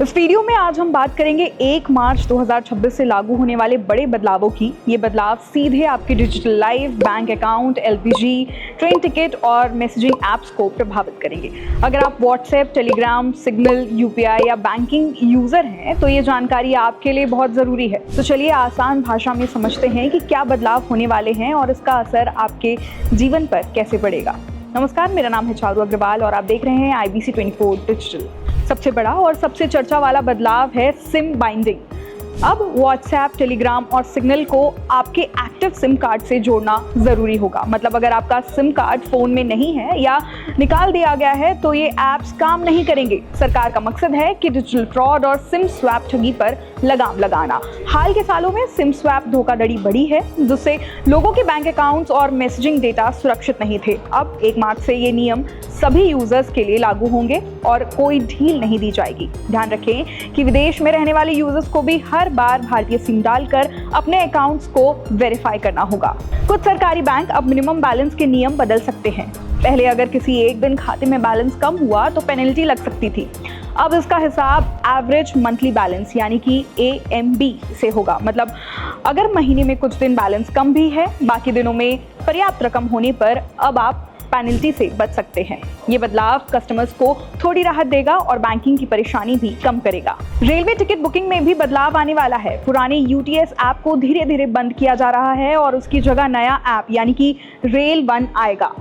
इस वीडियो में आज हम बात करेंगे 1 मार्च 2026 से लागू होने वाले बड़े बदलावों की। ये बदलाव सीधे आपकी digital life, bank account, LPG, train ticket और मैसेजिंग ऐप्स को प्रभावित करेंगे। अगर आप व्हाट्सएप, टेलीग्राम, सिग्नल, यूपीआई या बैंकिंग यूजर हैं तो ये जानकारी आपके लिए बहुत जरूरी है। तो चलिए आसान भाषा में समझते हैं कि क्या बदलाव होने वाले हैं और इसका असर आपके जीवन पर कैसे पड़ेगा। नमस्कार, मेरा नाम है चारू अग्रवाल और आप देख रहे हैं IBC 24 डिजिटल। सबसे बड़ा और सबसे चर्चा वाला बदलाव है सिम बाइंडिंग। अब व्हाट्सएप, टेलीग्राम और सिग्नल को आपके एक्टिव सिम कार्ड से जोड़ना जरूरी होगा। मतलब अगर आपका सिम कार्ड फोन में नहीं है या निकाल दिया गया है तो ये ऐप्स काम नहीं करेंगे। सरकार का मकसद है कि डिजिटल फ्रॉड और सिम स्वैप ठगी पर लगाम लगाना। हाल के सालों में सिम स्वैप धोखाधड़ी बढ़ी है, जिससे लोगों के बैंक अकाउंट्स और मैसेजिंग डेटा सुरक्षित नहीं थे। अब 1 मार्च से ये नियम सभी यूजर्स के लिए लागू होंगे और कोई ढील नहीं दी जाएगी। ध्यान रखें कि विदेश में रहने वाले यूजर्स को भी हर बार भारतीय सिम डालकर अपने अकाउंट्स को वेरीफाई करना होगा। कुछ सरकारी बैंक अब मिनिमम बैलेंस के नियम बदल सकते हैं। पहले अगर किसी एक दिन खाते में बैलेंस कम हुआ तो पेनल्टी लग सकती थी। अब इसका हिसाब एवरेज मंथली बैलेंस यानी कि AMB से होगा। मतलब अगर महीने में कुछ दिन बैलेंस कम भी है, बाकी दिनों में पर्याप्त रकम होने पर अब आप पेनल्टी से बच सकते हैं। ये बदलाव कस्टमर्स को थोड़ी राहत देगा और बैंकिंग की परेशानी भी कम करेगा। रेलवे टिकट बुकिंग में भी बदलाव आने वाला है। पुराने UTS ऐप को धीरे धीरे बंद किया जा रहा है और उसकी जगह नया ऐप यानी कि रेल वन आएगा।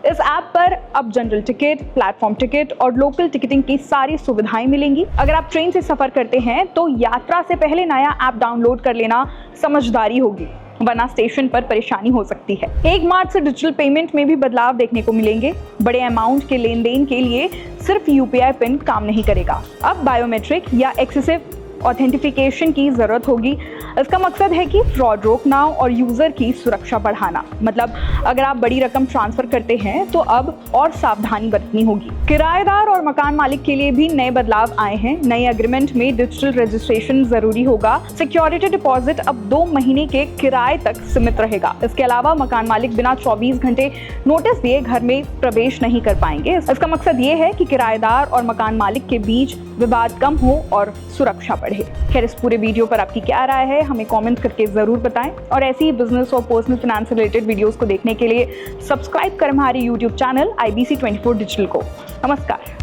इस ऐप पर अब जनरल टिकट, प्लेटफॉर्म टिकट और लोकल टिकटिंग की सारी सुविधाएं मिलेंगी। अगर आप ट्रेन से सफर करते हैं तो यात्रा से पहले नया ऐप डाउनलोड कर लेना समझदारी होगी, वरना स्टेशन पर परेशानी हो सकती है। 1 मार्च से डिजिटल पेमेंट में भी बदलाव देखने को मिलेंगे। बड़े अमाउंट के लेन देन के लिए सिर्फ UPI पिन काम नहीं करेगा। अब बायोमेट्रिक या एक्सेसिव ऑथेंटिफिकेशन की जरूरत होगी। इसका मकसद है कि फ्रॉड रोकना और यूजर की सुरक्षा बढ़ाना। मतलब अगर आप बड़ी रकम ट्रांसफर करते हैं तो अब और सावधानी बरतनी होगी। किराएदार और मकान मालिक के लिए भी नए बदलाव आए हैं। नए एग्रीमेंट में डिजिटल रजिस्ट्रेशन जरूरी होगा। सिक्योरिटी डिपॉजिट अब 2 महीने के किराए तक सीमित रहेगा। इसके अलावा मकान मालिक बिना 24 घंटे नोटिस दिए घर में प्रवेश नहीं कर पाएंगे। इसका मकसद ये है कि किराएदार और मकान मालिक के बीच विवाद कम हो और सुरक्षा बढ़े। खैर, इस पूरे वीडियो पर आपकी क्या राय है हमें कमेंट करके जरूर बताएं और ऐसी ही बिजनेस और पर्सनल फाइनेंस रिलेटेड वीडियोस को देखने के लिए सब्सक्राइब करें हमारे YouTube चैनल IBC 24 डिजिटल को। नमस्कार।